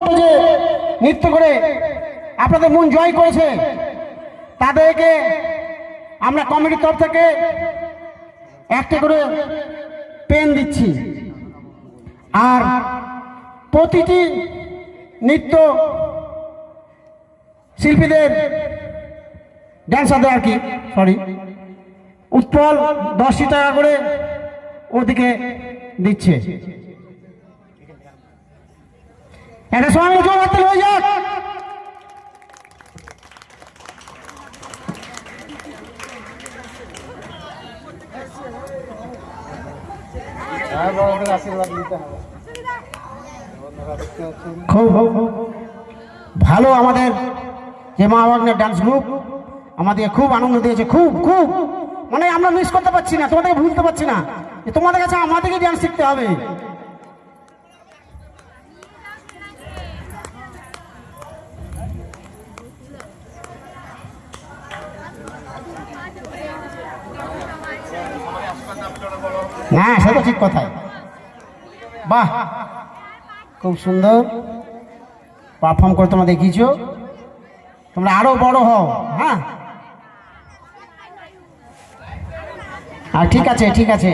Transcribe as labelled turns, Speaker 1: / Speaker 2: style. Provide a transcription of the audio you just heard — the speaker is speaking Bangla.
Speaker 1: যে নৃত্য করে আপনাদের মন জয় করেছে তাদেরকে আমরা কমিটির তরফ থেকে একটা করে পেন দিচ্ছি। আর প্রতিটি নৃত্য শিল্পীদের ড্যান্সারদের আর কি উৎপল 10 টাকা করে ওদিকে দিচ্ছে। একটা সময় জোর হাতে হয়ে যাক। খুব ভালো আমাদের যে মা বাগনের ডান্স গ্রুপ আমাদের খুব আনন্দ দিয়েছে। খুব খুব মানে আমরা মিস করতে পারছি না, তোমাদেরকে ভুলতে পারছি না যে তোমাদের কাছে আমাদেরকে ডান্স শিখতে হবে। হ্যাঁ সে তো ঠিক কথাই। বাহ খুব সুন্দর পারফর্ম করে তোমরা দেখিয়েছো, তোমরা আরো বড় হও। হ্যাঁ আর ঠিক আছে ঠিক আছে।